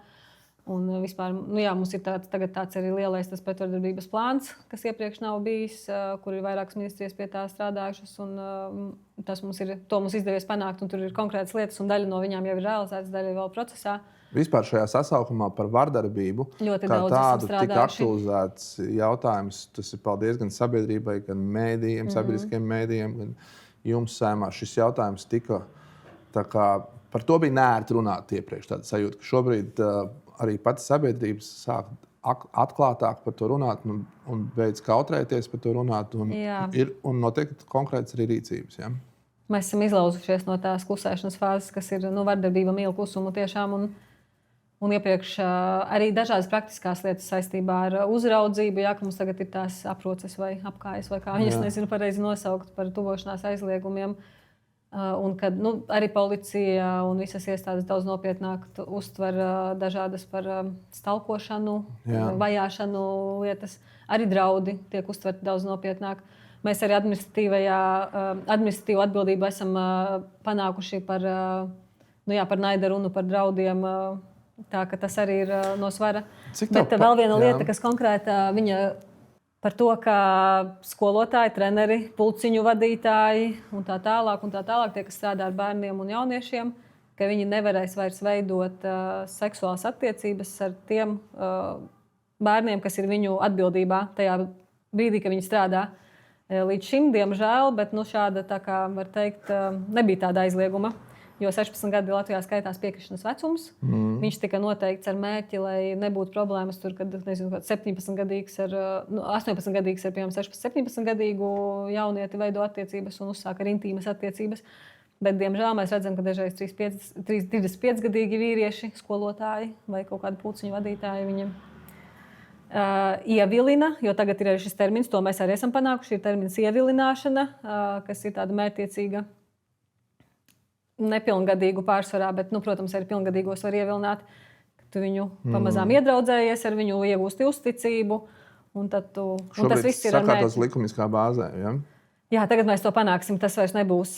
Un vispār, mums ir tagad tāds arī lielais pretvardarbības plāns, kas iepriekš nav bijis, kur ir vairākas ministrijas pie tā strādājušas. Tas mums izdevies panākt, un tur ir konkrētas lietas, un daļa no viņām jau ir realizētas, daļa ir vēl procesā. Vispār šajā sasaukumā par vardarbību ļoti kā tādu tika aktualizēts jautājums. Tas ir paldies gan sabiedrībai, gan mēdījiem, sabiedriskiem mēdījiem, gan jums Saeimā. Šis jautājums tika par to bija neērti runāt iepriekš. Tāda sajūta, ka šobrīd arī pati sabiedrība sāk atklātāk par to runāt un beidz kautrēties par to runāt. Un noteikti konkrētas arī rīcības. Ja? Mēs esam izlauzušies no tās klusēšanas fāzes, kas ir vardarbība, mīlu klusumu tiešām. Un iepriekš arī dažādas praktiskās lietas saistībā ar uzraudzību, ka mums tagad ir tās aproces vai apkājas, vai kā viņas nezinu pareizi nosaukt par tuvošanās aizliegumiem. Un kad arī policija un visas iestādes daudz nopietnāk uztver dažādas par stalkošanu, vajāšanu lietas. Arī draudi tiek uztverti daudz nopietnāk. Mēs arī administratīvu atbildību esam panākuši par naida runu, par draudiem. Tā ka tas arī ir no svara. Bet vēl viena lieta, kas konkrēta viņa par to, ka skolotāji, treneri, pulciņu vadītāji un tā tālāk, tie, kas strādā ar bērniem un jauniešiem, ka viņi nevarēs vairs veidot seksuālas attiecības ar tiem bērniem, kas ir viņu atbildībā tajā brīdī, kad viņi strādā. Līdz šim, diemžēl, bet šāda, tā kā var teikt, nebija tāda aizlieguma. Jo 16 gadi Latvijā skaitās piekrišanas vecums. Viņš tika noteikts ar mērķi, lai nebūtu problēmas tur, kad 18-gadīgs ar 16-17-gadīgu jaunieti veido attiecības un uzsāk ar intīmas attiecības. Bet, diemžēl, mēs redzam, ka dažreiz 35-gadīgi vīrieši, skolotāji vai kaut kādi pulciņu vadītāji viņam ievilina, jo tagad ir arī šis termins, to mēs arī esam panākuši, ir termins ievilināšana, kas ir tāda mērķtiecīga. Nepilngadīgu pārsvarā, bet, protams, arī pilngadīgos var ievilināt, ka tu viņu pamazām iedraudzējies, ar viņu iegūsti uzticību. Šobrīd tas viss ir sakārtots likumiskā bāzē. Ja? Jā, tagad mēs to panāksim. Tas vairs nebūs.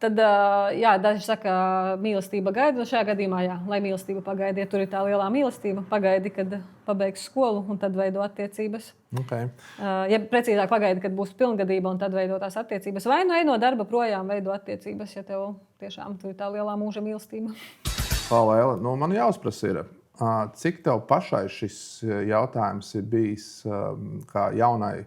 Tad, daži saka, mīlestība gaida. Šajā gadījumā, lai mīlestība pagaida. Ja tur ir tā lielā mīlestība, pagaidi, kad pabeigs skolu un tad veido attiecības. Okay. Ja precīzāk pagaidi, kad būs pilngadība un tad veido tās attiecības. Vai ej no darba projām veido attiecības, ja tev tiešām tur ir tā lielā mūža mīlestība. Lēla, man jāuzprasa ir, cik tev pašai šis jautājums ir bijis kā jaunai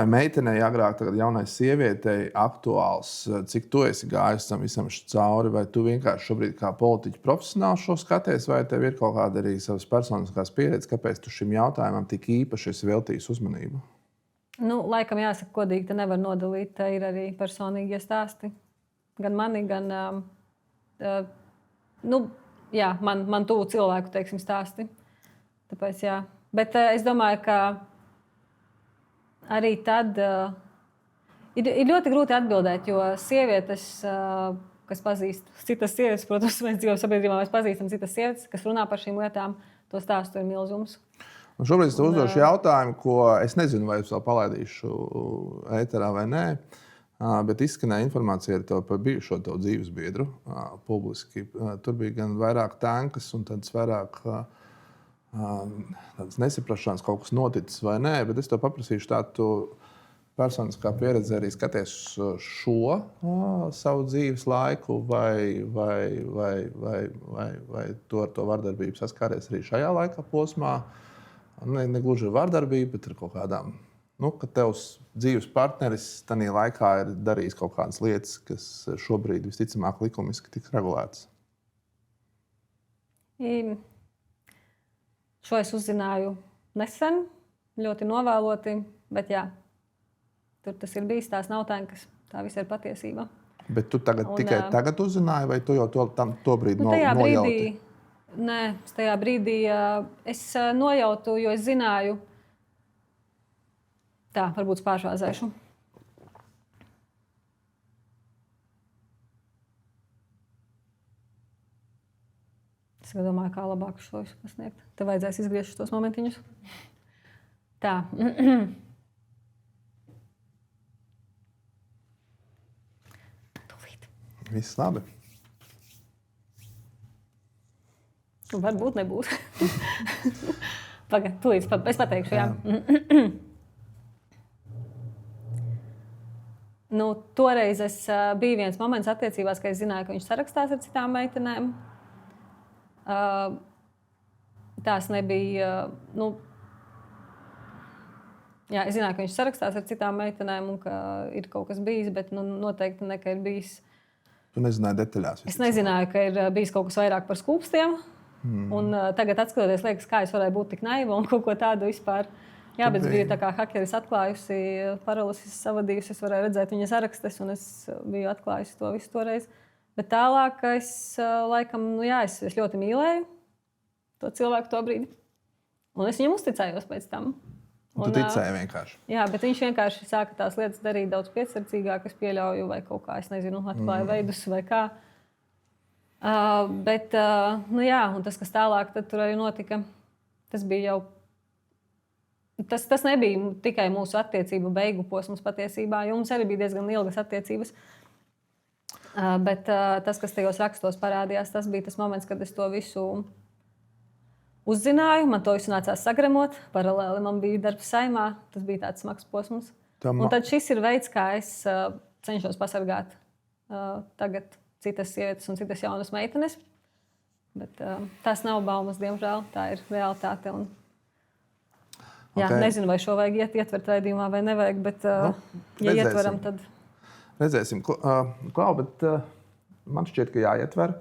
meitenei, agrāk tagad jaunai sievietei aktuāls, cik tu esi gājis tam visam cauri, vai tu vienkārši šobrīd kā politiķi profesionāli šo skaties, vai tev ir kaut kāda arī savas personiskās pieredzes, kāpēc tu šim jautājumam tik īpaši esi veltījis uzmanību? Laikam jāsaka godīgi, te nevar nodalīt, te ir arī personīgie stāsti. Gan mani, gan man tuvu cilvēku, teiksim, stāsti. Tāpēc, jā. Bet es domāju, ka arī tad ir ļoti grūti atbildēt, jo sievietes, kas pazīst citas sievietes, protams, mēs dzīvojam sabiedrībā, mēs pazīstam citas sievietes, kas runā par šīm lietām, to stāstu ir milzums. Un šobrīd es uzdošu jautājumu, ko es nezinu, vai es vēl palaidīšu ēterā vai nē, bet izskanēja informācija par bijušo tev dzīvesbiedru publiski. Tur bija gan vairāk tankas un tādas vairāk tādas nesaprašanas, kaut kas noticis vai nē, bet es tev paprasīšu tādu personiskā pieredze arī skaties šo savu dzīves laiku vai tu ar to vardarbību saskāries arī šajā laika posmā. Ne gluži ar vardarbību, bet ar kaut kādām, ka tevs dzīves partneris tajā laikā ir darījis kaut kādas lietas, kas šobrīd visticamāk likumiski tiks regulētas. Šo es uzzināju nesen, ļoti novēloti, bet jā, tur tas ir bijis, tās nav tankas, tā viss ir patiesība. Bet tu tikai tagad uzzināji, vai tu jau to brīdi nojauti? Nē, tajā brīdī es nojautu, jo es zināju, tā, varbūt pāršvāzēšu. Es domāju, kā labāk šo visu pasniegt. Tev vajadzēs izgriezt tos momentiņus. Tā. Viss labi. Varbūt nebūs. Pagaid, tūlīt, es pateikšu, jā. Nu, toreiz bija viens moments attiecībās, ka es zināju, ka viņš sarakstās ar citām meitenēm. Tās nebija... Jā, es zināju, ka viņš sarakstās ar citām meitenēm un ka ir kaut kas bijis, bet noteikti ne, ka ir bijis... Tu nezināji detaļās. Es nezināju, ka ir bijis kaut kas vairāk par skūpstiem. Un tagad, atskatoties, liekas, kā es varēju būt tik naiva un kaut ko tādu vispār... Jā, bet es biju tā kā hakeris atklājusi, paroles savadījusi, es varēju redzēt viņa sarakstus, un es biju atklājusi to visu toreiz. Bet tālāk es laikam, es ļoti mīlēju to cilvēku to brīdi. Un es viņam uzticējos pēc tam. Tu ticēji vienkārši. Jā, bet viņš vienkārši sāka tās lietas darīt daudz piesardzīgāk, es pieļauju, vai kaut kā, es nezinu, atklāju veidus vai kā. Un tas, kas tālāk tad tur arī notika, tas bija jau... Tas nebija tikai mūsu attiecību beigu posms patiesībā, jo mums arī bija diezgan ilgas attiecības. Bet tas, kas tajos rakstos parādījās, tas bija tas moments, kad es to visu uzzināju. Man to visu nācās sagremot. Paralēli man bija darbs Saeimā. Tas bija tāds smags posms. Un tad šis ir veids, kā es cenšos pasargāt tagad citas sievietes un citas jaunas meitenes. Bet tās nav baumas, diemžēl. Tā ir realitāte. Jā, nezinu, vai šo vajag ietvert raidījumā vai nevajag, bet ja ietveram, tad... Redzēsim. Klau, bet man šķiet, ka jāietver,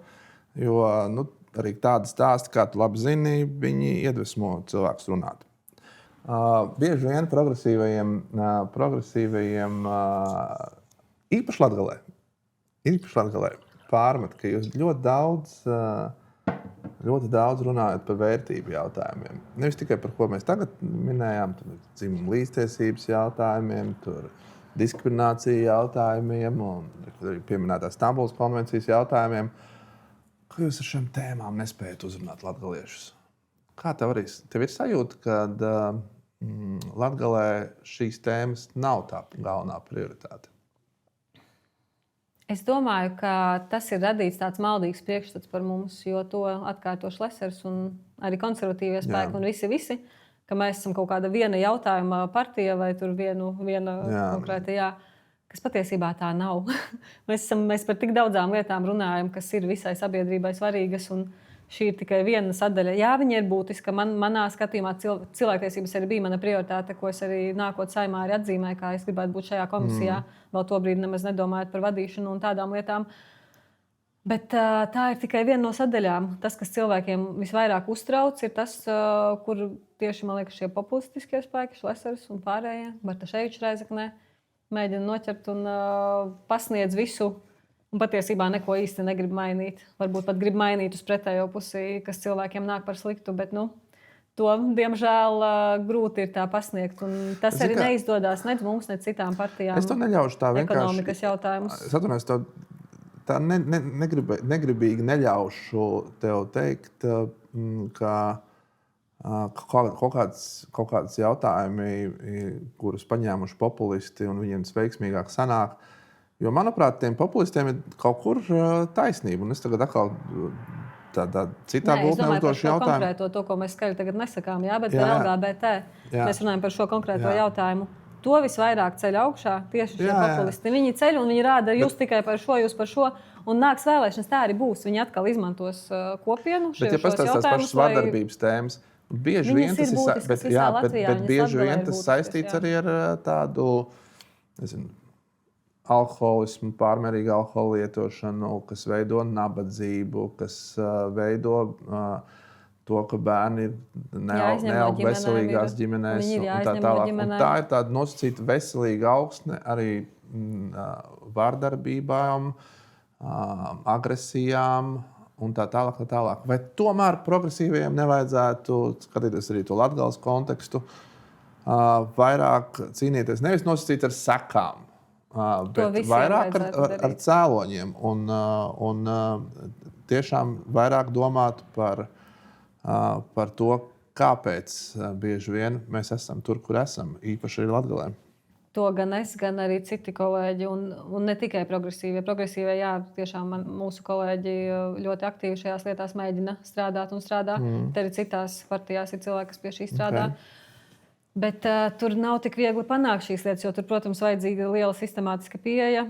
jo arī tādi stāsti, kā tu labi zini, viņi iedvesmo cilvēkus runāt. Bieži vien progresīvajiem īpaši Latgalē pārmet, ka jūs ļoti daudz runājot par vērtību jautājumiem. Nevis tikai par ko mēs tagad minējām, dzimuma līdztiesības jautājumiem, diskriminācija jautājumiem un arī pieminētās Stambulas konvencijas jautājumiem. Kā jūs ar šiem tēmām nespējat uzrunāt latgaliešus? Kā tev ir sajūta, ka Latgalē šīs tēmas nav tā galvenā prioritāte? Es domāju, ka tas ir radīts tāds maldīgs priekšstats par mums, jo to atkārto Šlesers un arī konservatīvie spēki un visi, ka mēs esam kaut kāda viena jautājuma partija vai tur viena konkrēta, kas patiesībā tā nav. Mēs par tik daudzām lietām runājam, kas ir visai sabiedrībai svarīgas, un šī ir tikai viena sadaļa. Jā, viņa ir būtiska. Manā skatījumā cilvēktiesības arī bija mana prioritāte, ko es arī nākot Saeimā arī atzīmēju, kā es gribētu būt šajā komisijā. Vēl to brīdi nemaz nedomājot par vadīšanu un tādām lietām. Bet tā ir tikai viena no sadaļām. Tas, kas cilvēkiem visvairāk uztrauc, ir tas, kur tieši, man liekas, šie populistiskie spēki, Šlesers un pārējie, Bartaševičs Reizeknē, mēģina noķert un pasniedz visu. Un patiesībā neko īsti negrib mainīt. Varbūt pat grib mainīt uz pretējo pusi, kas cilvēkiem nāk par sliktu, bet to, diemžēl, grūti ir tā pasniegt. Un tas arī neizdodas ne mums, ne citām partijām. Es to neļaušu tā vienkārši. Ekonomikas jautājumus. Es atvainojos, tā negribīgi neļaušu tev teikt, ka kaut kāds jautājumi, kurus paņēmuši populisti un viņiem veiksmīgāk sanāk. Jo, manuprāt, tiem populistiem ir kaut kur taisnība. Un es tagad atkal tādā citā gultnē uzdošu jautājumu. Konkrēto, to, ko mēs skaļi tagad nesakām, bet par LGBT. Mēs runājam par šo konkrēto jautājumu. To visvairāk ceļ augšā tieši šie populisti. Viņi ceļ un viņi rāda, jūs tikai par šo, jūs par šo. Un nāks vēlēšanas, tā arī būs. Viņi atkal izmantos kopienu šos jautājumus. Bet, ja pastāstās tās pašas vardarbības tēmas, bieži vien tas ir bieži vien tas saistīts arī ar tādu, nezinu, alkoholismu, pārmērīgu alkohola lietošanu, kas veido nabadzību, kas veido to, ka bērni neaug veselīgās ģimenēs un tā tālāk. Un tā ir tāda nosacīta veselīga augsne arī vārdarbībām, agresijām un tā tālāk. Vai tomēr progresīvajiem nevajadzētu skatīties arī to Latgales kontekstu, vairāk cīnīties nevis nosacīt ar sekām, bet vairāk ar cēloņiem un tiešām vairāk domāt par to, kāpēc bieži vien mēs esam tur, kur esam, īpaši arī Latgalē. To gan es, gan arī citi kolēģi, un ne tikai progresīvie. Progresīvie, jā, tiešām mūsu kolēģi ļoti aktīvi šajās lietās mēģina strādāt un strādā. Te arī citās partijās ir cilvēki, kas pie šī strādā. Okay. Bet tur nav tik viegli panākt šīs lietas, jo tur, protams, vajadzīga liela sistemātiska pieeja.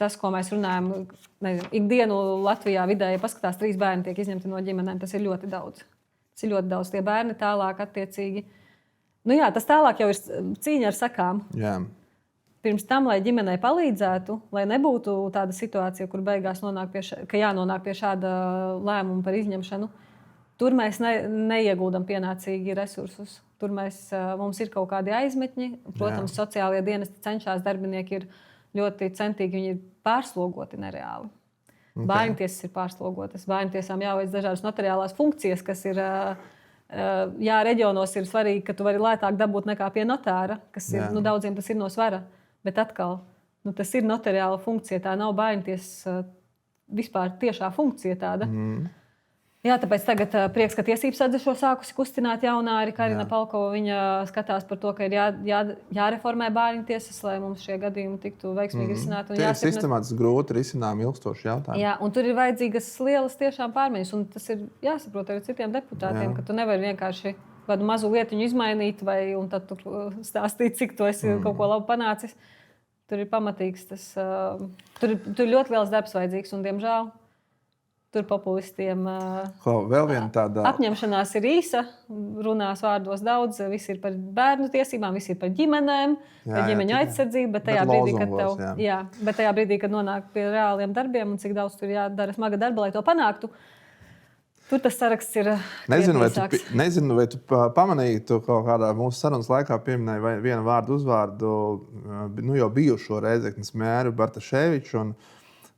Tas, ko mēs runājam, ikdienu Latvijā vidēji paskatās, 3 bērni tiek izņemti no ģimenēm, tas ir ļoti daudz. Tas ir ļoti daudz. Tie bērni tālāk attiecīgi. Nu jā, tas tālāk jau ir cīņa ar sakām. Jā. Pirms tam, lai ģimenei palīdzētu, lai nebūtu tāda situācija, kur beigās jānonāk pie šāda lēmuma par izņemšanu, tur mēs neiegūdam pienācīgi resursus. Tur mums ir kaut kādi aizmetņi. Protams, sociālie dienesti cenšas, darbinieki ir ļoti centīgi, viņi ir pārslogoti nereāli. Okay. Bērntiesas ir pārslogotas. Bērntiesām jāveic dažādas notariālās funkcijas, kas ir... Jā, reģionos ir svarīgi, ka tu vari lētāk dabūt nekā pie notāra, kas ir, daudziem tas ir no svara. Bet atkal, tas ir notariāla funkcija, tā nav bērntiesas vispār tiešā funkcija tāda. Jā, tāpēc tagad prieks, ka tiesības sadze šo sākusi kustināt jaunāri. Karina Palkova, viņa skatās par to, ka ir jāreformē bērntiesas, lai mums šie gadījumi tiktu veiksmīgi risināti. Tie ir sistemātiski grūti risinām ilgstoši jautājumi. Jā, un tur ir vajadzīgas lielas tiešām pārmaiņas, un tas ir jāsaprot arī citiem deputātiem, ka tu nevari vienkārši kādu mazu lietiņu izmainīt un tad tur stāstīt, cik tu esi kaut ko labu panācis. Tur ir pamatīgs tas, tur ir ļoti liels darbs vajadzīgs, un diemžēl tur populistiem apņemšanās ir īsa, runās vārdos daudz, viss ir par bērnu tiesībām, viss ir par ģimenēm, par ģimeņu aizsardzību, bet tajā brīdī, kad nonāk pie reāliem darbiem un cik daudz tur jādara smaga darba, lai to panāktu, tur tas saraksts ir Nezinu, vai tu pamanīji, tu kaut kādā mūsu sarunas laikā pieminēji vienu vārdu uzvārdu, jau bijušo Rēzeknes mēru Bartaševiču, un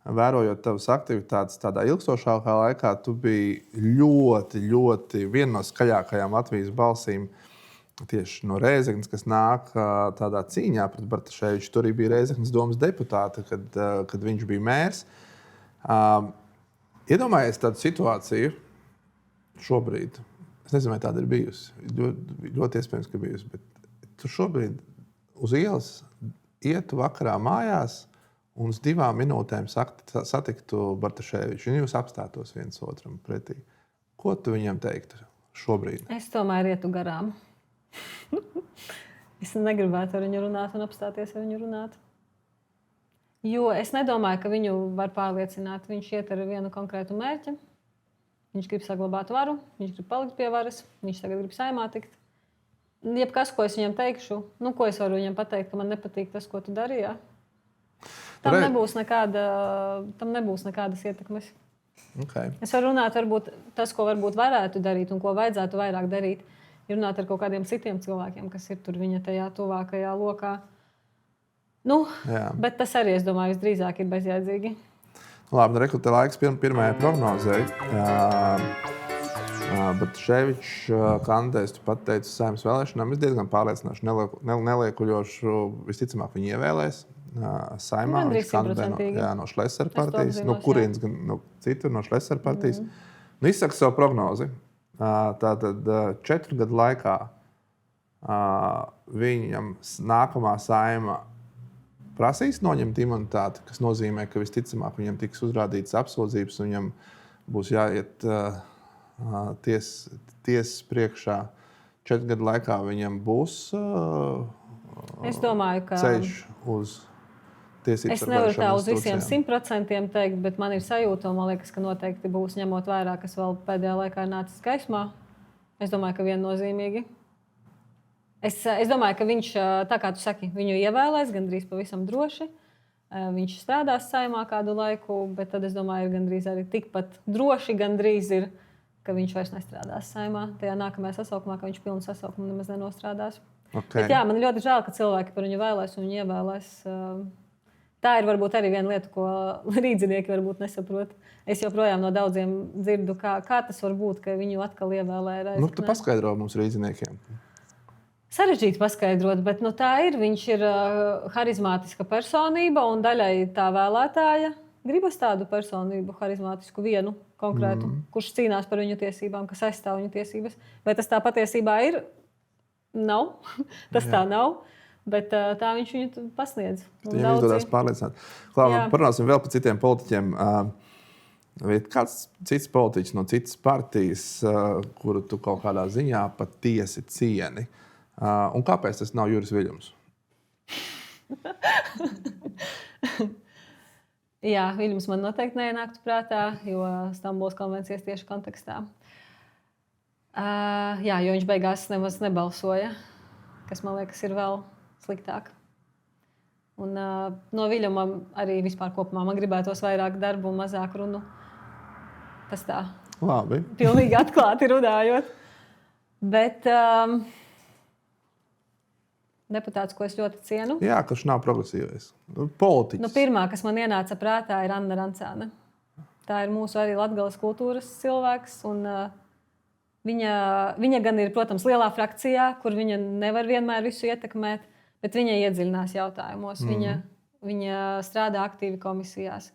vērojot tavas aktivitātes tādā ilgstošākā laikā, tu biji ļoti, ļoti viena no skaļākajām Latvijas balsīm tieši no Rēzeknes, kas nāk tādā cīņā pret Bartaševiču. Tur arī bija Rēzeknes domas deputāte, kad viņš bija mērs. Iedomājies tādu situāciju šobrīd. Es nezinu, vai tāda ir bijusi. Ļoti iespējams, ka bijusi. Bet tu šobrīd uz ielas ietu vakarā mājās un uz 2 minūtēm satiktu Bartaševiču, un jūs apstātos viens otram pretī. Ko tu viņam teiktu šobrīd? Es tomēr ietu garām. Es negribētu ar viņu runāt un apstāties ar viņu runāt. Jo es nedomāju, ka viņu var pārliecināt. Viņš iet ar vienu konkrētu mērķi. Viņš grib saglabāt varu, viņš grib palikt pie varas, viņš tagad grib Saeimā tikt. Jebkas, ko es viņam teikšu, ko es varu viņam pateikt, ka man nepatīk tas, ko tu darīji. Tam nebūs nekādas ietekmes. Okay. Es varu runāt, varbūt tas, ko varbūt varētu darīt un ko vajadzētu vairāk darīt, ir runāt ar kaut kādiem citiem cilvēkiem, kas ir tur viņa tajā tuvākajā lokā. Bet tas arī, es domāju, visdrīzāk ir bezjēdzīgi. Labi, rekrutē laiks pirmajai prognozei. Bartaševičs kandidēs, tu pat teici, Saeimas vēlēšanām. Es diezgan pārliecinoši neliekuļošu, visticamāk viņi ievēlēs. Saeimā viņš kandidē no Šlesera partijas, no kurienes gan citur, no Šlesera partijas. Izsaka savu prognozi. Tātad 4 gadu laikā viņam nākamā Saeima prasīs noņemt imunitāti, kas nozīmē, ka visticamāk viņam tiks uzrādītas apsūdzības un viņam būs jāiet tiesas priekšā. 4 gadu laikā viņam būs ceļš uz tiesības. Es nevaru tā uz visiem 100% teikt, bet man ir sajūta, un man liekas, ka noteikti būs ņemot vērā, kas vēl pēdējā laikā ir nācis gaismā. Es domāju, ka viennozīmīgi. Es domāju, ka viņš, tā kā tu saki, viņu ievēlēs gandrīz pavisam droši. Viņš strādās Saeimā kādu laiku, bet tad es domāju, ir gandrīz arī tikpat droši gandrīz ir, ka viņš vairs nestrādās Saeimā. Tajā nākamajā sasaukumā, ka viņš pilnu sasaukumu nemaz nenostrādās. Okay. Bet jā, man ļoti žēl, ka cilvēki par viņu vēlēs un viņu ievēlēs. Tā ir varbūt arī viena lieta, ko rīdzinieki varbūt nesaprot. Es joprojām no daudziem dzirdu, kā tas var būt, ka viņu atkal ievēlē. Tu paskaidro mums rīdziniekiem. Sarežģīti paskaidrot, bet tā ir. Viņš ir harizmātiska personība un daļai tā vēlētāja gribas tādu personību, harizmātisku vienu konkrētu, kurš cīnās par viņu tiesībām, kas aizstāv viņu tiesības. Vai tas tā patiesībā ir? Nav. Tas tā nav. Bet tā viņš viņu pasniedz. Viņam izdodas pārliecināt. Parunāsim vēl par citiem politiķiem. Vai kāds cits politiķis no citas partijas, kuru tu kaut kādā ziņā patiesi cieni? Un kāpēc tas nav Juris Viļņums? Jā, Viļņums man noteikti neienāktu prātā, jo Stambulas konvencijas tieši kontekstā. Jā, jo viņš beigās nemaz nebalsoja, kas man liekas ir vēl sliktāk. Un no Viļņuma arī vispār kopumā man gribētos vairāk darbu un mazāk runu. Tas tā. Labi. Pilnīgi atklāti runājot. Bet deputāts, ko es ļoti cienu. Jā, kurš nav progresīvais. Politiķis. Pirmā, kas man ienāca prātā, ir Anna Rancāne. Tā ir mūsu arī Latgales kultūras cilvēks. Un, viņa gan ir, protams, lielā frakcijā, kur viņa nevar vienmēr visu ietekmēt, bet viņa iedziļinās jautājumos. Viņa strādā aktīvi komisijās.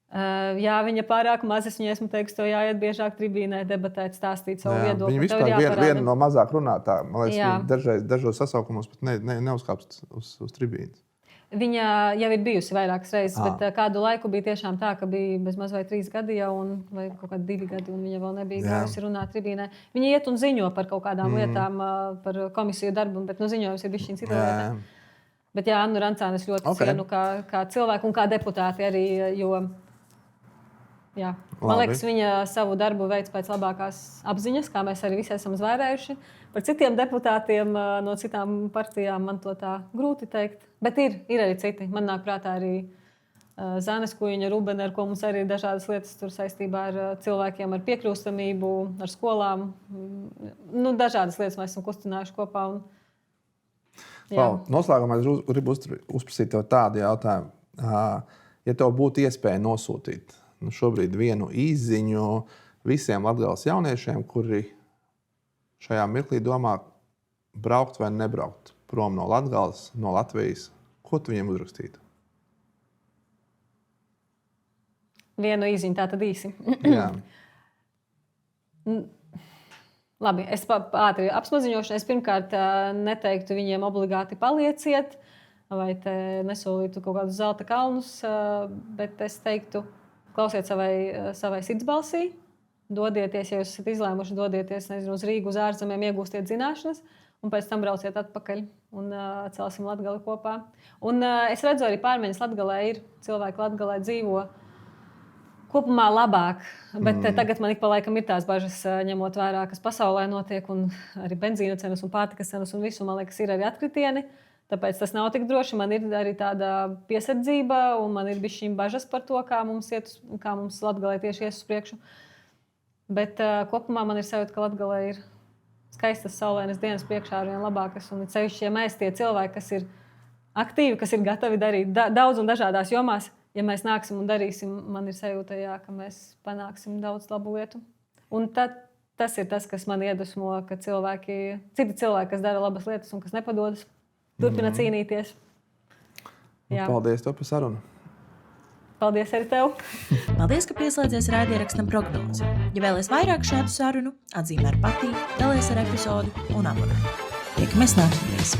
Jā, viņa pārāk maz, es viņai esmu teikusi, tev jāiet biežāk tribīnē, debatēt, stāstīt savu viedokli. Viņa vispār viena no mazāk runātājiem. Man liekas, dažos sasaukumos pat neuzkāpst uz tribīnes. Viņa jau ir bijusi vairākas reizes, bet kādu laiku bija tiešām tā, ka bija bezmaz vai 3 gadi jau, vai kaut kādi 2 gadi, un viņa vēl nebija gājusi runāt tribīnē. Viņa iet un ziņo par kaut kādām lietām, par komisiju darbu, bet ziņojums ir bišķiņ cita lieta. Bet jā, Annu Rancāni es ļoti cienu kā cilvēku un kā deputāti arī, jo jā, man liekas, viņa savu darbu veids pēc labākās apziņas, kā mēs arī visi esam zvērējuši. Par citiem deputātiem no citām partijām man to tā grūti teikt. Bet ir arī citi. Man nāk prātā arī Zānes Kuiņa, Rubene, ar ko mums arī ir dažādas lietas tur saistībā ar cilvēkiem, ar piekļūstamību, ar skolām. Dažādas lietas mēs esam kustinājuši kopā. Noslēgumā es gribu uzprasīt tev tādu jautājumu. Ja tev būtu iespēja nosūtīt šobrīd vienu īsziņu visiem Latgales jauniešiem, kuri šajā mirklī domā braukt vai nebraukt prom no Latgales, no Latvijas, ko tu viņiem uzrakstītu? Vienu īsziņu, tā tad īsi. Jā. Labi, es ātri apsmaziņošu. Es pirmkārt neteiktu viņiem obligāti palieciet, vai te nesolītu kaut kādus zelta kalnus, bet es teiktu, klausiet savai sirdsbalsī, dodieties, ja jūs esat izlēmuši, dodieties uz Rīgu, uz ārzemēm, iegūstiet zināšanas, un pēc tam brauciet atpakaļ un celsim Latgali kopā. Un es redzu arī pārmaiņas Latgalē ir, cilvēki Latgalē dzīvo kopumā labāk, bet tagad man ik pa laikam ir tās bažas, ņemot vērā, kas pasaulē notiek, un arī benzīna cenas un pārtikas cenas un visu, man liekas, ir arī atkritieni. Tāpēc tas nav tik droši. Man ir arī tāda piesardzība, un man ir bišķiņ bažas par to, kā mums Latgalē tieši ies uz priekšu. Bet kopumā man ir sajūta, ka Latgalē ir skaistas saulainas dienas priekšā ar vien labākas. Un sevišķi, ja mēs tie cilvēki, kas ir aktīvi, kas ir gatavi darīt daudz un dažādās jomās, ja mēs nāksim un darīsim, man ir sajūta, ka mēs panāksim daudz labu lietu. Un tas ir tas, kas man iedvesmo, ka citi cilvēki, kas dara labas lietas un kas nepadodas, turpina cīnīties. Paldies tev par sarunu. Paldies arī tev. Paldies, ka pieslēdzies raidījumam Prognoze. Ja vēlaties vairāk šādu sarunu, atzīmē ar patīk, dalies ar epizodu un abonē. Tiekamies nākamreiz.